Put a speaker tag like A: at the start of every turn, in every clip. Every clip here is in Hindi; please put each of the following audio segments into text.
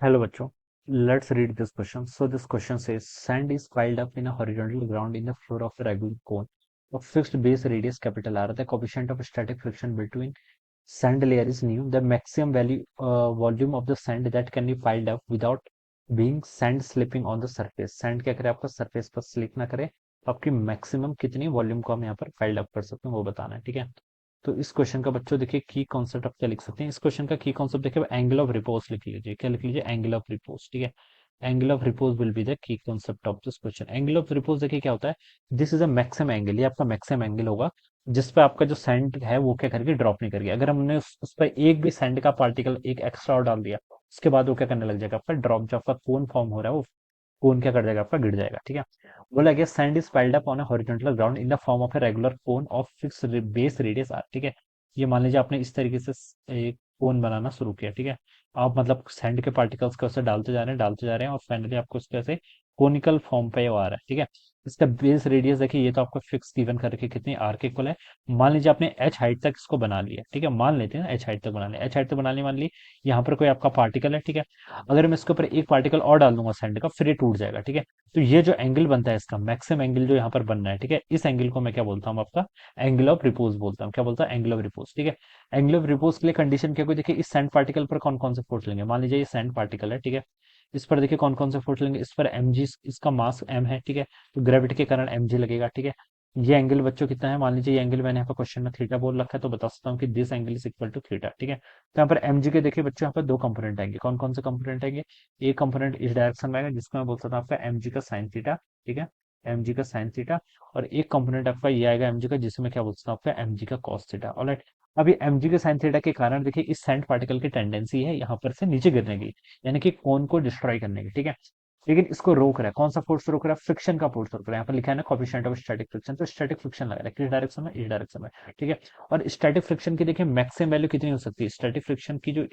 A: Hello, bachcho. Let's read this question. So this question says, sand is piled up in a horizontal ground in the floor of a regular cone of fixed base radius capital R. The coefficient of static friction between sand layer is nu. The maximum value volume of the sand that can be piled up without being sand slipping on the surface. Sand क्या करे आपका surface पर slip ना करे. आपकी maximum कितनी वॉल्यूम को हम यहाँ पर piled up कर सकते हैं वो बताना है. ठीक है. तो इस क्वेश्चन का बच्चों देखिए की कॉन्सेप्ट आप क्या लिख सकते हैं. इस क्वेश्चन का की कॉन्सेप्ट देखिए एंगल ऑफ रिपोज लिख लीजिए. क्या लिख लीजिए? Angle of repose. ठीक है. Angle of repose will be the key concept of this question. Angle of repose देखिए क्या होता है. This is a maximum angle. ये आपका मैक्सिमम एंगल होगा जिस पे आपका जो सैंड है वो क्या करके ड्रॉप नहीं करेगी. अगर हमने उस पर एक भी सैंड का पार्टिकल एक एक्स्ट्रा और डाल दिया उसके बाद वो क्या करने लग जाएगा आपका ड्रॉप. जो आपका कोन फॉर्म हो रहा है वो कोन क्या कर जाएगा आपका गिर जाएगा. ठीक है. बोला गया sand is piled up on a horizontal ground in the form of a regular cone of fix base radius R. ठीक है. ये मान लीजिए आपने इस तरीके से एक कोन बनाना शुरू किया. ठीक है. आप मतलब सैंड के पार्टिकल्स को ऐसे डालते जा रहे हैं और फाइनली आपको इसके ऐसे कोनिकल फॉर्म पे वो आ रहा है. ठीक है. इसका बेस रेडियस देखिए ये तो आपको फिक्स गिवन करके कितनी आर के इक्वल है. मान लीजिए आपने एच हाइट तक इसको बना लिया. ठीक है. मान लेते हैं एच हाइट तक बना लिया. एच हाइट तक बना लिया. मान ली यहाँ पर कोई आपका पार्टिकल है. ठीक है. अगर मैं इसके ऊपर एक पार्टिकल और डाल दूंगा सैंड का फिर ये टूट जाएगा. ठीक है. तो ये जो एंगल बनता है इसका मैक्सिमम एंगल जो यहाँ पर बनना है. ठीक है. इस एंगल को मैं क्या बोलता हूँ आपका एंगल ऑफ रिपोज बोलता हूँ. क्या बोलता है? Angle of repose. ठीक है. एंगल ऑफ रिपोज के लिए कंडीशन क्या कोई देखिए इस सैंड पार्टिकल पर कौन कौन से फोर्स लेंगे. मान लीजिए ये सैंड पार्टिकल है. ठीक है. इस पर देखिए कौन कौन से फोर्स लेंगे. इस पर एम जी इसका मास एम है. ठीक है. तो ग्रेविटी के कारण एम जी लगेगा. ठीक है. ये एंगल बच्चों कितना है. मान लीजिए ये एंगल मैंने यहाँ पर क्वेश्चन में थीटा बोल रखा है तो बता सकता हूँ कि this angle is equal to theta. ठीक है. तो यहाँ पर एम जी के देखिए बच्चों यहाँ पर दो कंपोनेंट आएंगे. कौन कौन से कंपोनेंट आएंगे. एक कंपोनेंट इस डायरेक्शन में आएगा जिसको मैं बोल सकता हूँ आपका एम जी का साइन थीटा. ठीक है. एम जी का साइन थीटा. और एक कंपोनेंट आपका ये आएगा एम जी का जिसे मैं क्या बोल सकता हूँ आपका एम जी का कॉस थीटा. ऑलराइट. अभी एम जी के साइन थीटा के कारण देखिए इस सैंड पार्टिकल की टेंडेंसी है यहाँ पर से नीचे गिरने की यानी कि कोन को डिस्ट्रॉय करने की. ठीक है. लेकिन इसको रोक रहा है. कौन सा फोर्स रोक रहा है? फ्रिक्शन का फोर्स रोक रहा है. यहाँ पर लिखा है ना कोएफिशिएंट ऑफ स्टैटिक फ्रिक्शन. तो स्टैटिक फ्रिक्शन लग रहा है किस डायरेक्शन में? इस डायरेक्शन में. ठीक है. और स्टैटिक फ्रिक्शन की देखिए मैक्सिमम वैल्यू कितनी हो सकती है. स्टैटिक फ्रिक्शन की जो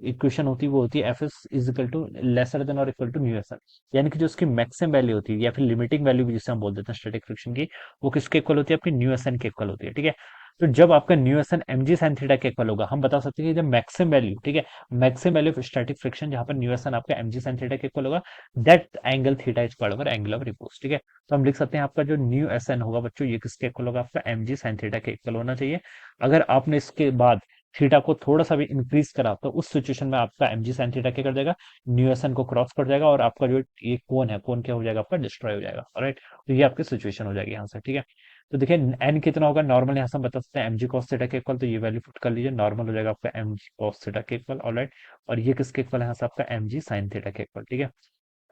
A: इक्वेशन होती है वो होती है F S is equal to lesser than और equal to nu S N. यानी कि जो उसकी मैक्सिमम वैल्यू होती है या फिर लिमिटिंग वैल्यू भी जिसे हम बोल देते हैं स्टैटिक फ्रिक्शन की वो किसके इक्वल होती है? आपकी न्यू एस एन के इक्वल होती है. ठीक है. तो जब आपका mu S N M G sine theta के इक्वल होगा हम बता सकते हैं कि जब मैक्सिमम वैल्यू. ठीक है. Maximum value of static friction जहां पर न्यू एस एन आपका एम जी साइन थीटा के इक्वल होगा that angle theta is called angle of repose. ठीक है. तो हम लिख सकते हैं आपका जो न्यू एस एन होगा बच्चों ये किसके इक्वल होगा? आपका एम जी साइन थीटा के इक्वल होना चाहिए. अगर आपने इसके बाद थीटा को थोड़ा सा भी इंक्रीज करा तो उस सिचुएशन में आपका एम जी साइन थीटा क्या कर जाएगा? न्यू एस एन को क्रॉस कर जाएगा और आपका जो ये कोन है कोन क्या हो जाएगा? आपका डिस्ट्रॉय हो जाएगा. राइट. तो ये आपकी सिचुएशन हो जाएगी यहाँ से. ठीक है. तो देखिए एन कितना होगा नॉर्मल यहाँ से हम बता सकते हैं एम जी कॉस थीटा के इक्वल. तो ये वैल्यू पुट कर लीजिए. नॉर्मल हो जाएगा आपका एम जी कॉस थीटा के इक्वल. ऑलराइट. और ये किसके इक्वल है यहाँ से? आपका एम जी साइन थीटा के इक्वल. ठीक है.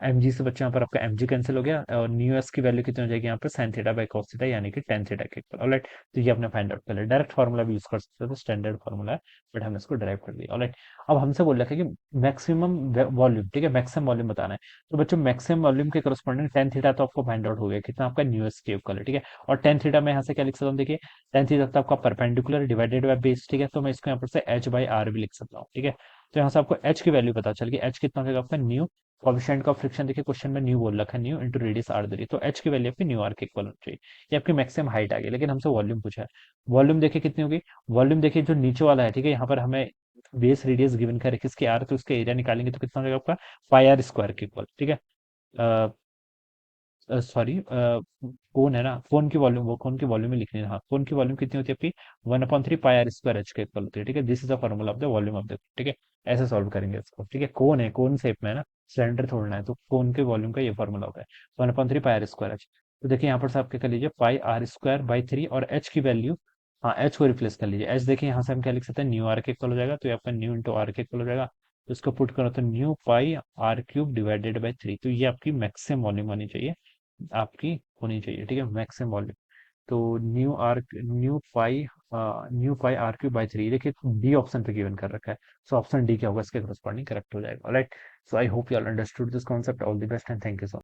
A: एम जी से बच्चे यहाँ पर आपका एम जी कैंसिल हो गया और न्यू एस की वैल्यू कितनी हो जाएगी यहाँ पर? Sine theta by cos theta यानी कि टेन थीटा के इक्वल. ऑलराइट. तो ये आपने फाइंड आउट कर लिया. डायरेक्ट फार्मूला भी यूज कर सकते हो. स्टैंडर्ड फार्मूला है बट हमने इसको ड्राइव कर दिया. ऑलराइट. अब हमसे बोल रखा है कि मैक्सिमम वॉल्यूम. ठीक है. मैक्सिमम वॉल्यूम बताना है. तो बच्चों मैक्सिमम वॉल्यूम के करस्पॉन्डिंग टेन थीटा तो आपको फाइंड आउट हो गया कितना आपका न्यू एस के इक्वल है. ठीक है. और टेन थीटा में यहाँ से क्या लिख सकता हूँ देखिए टेन थीटा तो आपका परपेंडिकुलर डिवाइडेड बाय बेस. ठीक है. तो मैं इसको यहाँ पर से एच बाई आर भी लिख सकता हूँ. ठीक है. तो यहाँ से आपको एच की वैल्यू पता चल गई. एच कितना होगा आपका न्यू कोएफिशिएंट का फ्रिक्शन देखिए क्वेश्चन में न्यू बोल रखा है. न्यू इंटू रेडियस आर दे. तो एच की वैल्यू आपकी न्यू आर के इक्वल होनी चाहिए. ये आपकी मैक्सिमम हाइट आ गई. लेकिन हमसे वॉल्यूम पूछा है. वॉल्यूम देखिए कितनी होगी. वॉल्यूम देखिए जो नीचे वाला है. ठीक है. यहाँ पर हमें बेस रेडियस गिवन कर किसकी आर तो उसके एरिया निकालेंगे तो कितना हो जाएगा आपका पाई आर स्क्वायर के इक्वल. ठीक है. सॉरी कोन है ना. कोन की वॉल्यूम वो कोन की वॉल्यूम में लिखनी है. हाँ. कोन की वॉल्यूम कितनी होती है आपकी? One upon three pi R square H के इक्वल होती है. ठीक है. This is the formula of the volume of the. ठीक है. ऐसे सॉल्व करेंगे इसको. ठीक है. कोन है कोन शेप में है ना. सिलेंडर छोड़ना है तो कोन के वॉल्यूम का ये फॉर्मूला होता है one upon three pi R square H. तो देखिए यहाँ पर से आप क्या कर लीजिए pi R square by three और एच की वैल्यू. हाँ. एच को रिप्लेस कर लीजिए. एच देखिए यहाँ से हम क्या लिख सकते हैं न्यू आर के इक्वल हो जाएगा. तो ये आपका न्यू इंटू आर के इक्वल हो जाएगा. तो इसको पुट करो तो new pi R cube divided by three. तो ये आपकी मैक्सिमम वॉल्यूम होनी चाहिए. आपकी होनी चाहिए. ठीक है. Maximum volume. तो new pi R Q by three देखिए डी ऑप्शन पे गिवन कर रखा है. सो ऑप्शन डी क्या होगा इसके करस्पॉन्डिंग करेक्ट हो जाएगा. Right. So I hope you all understood this concept. All the best and thank you so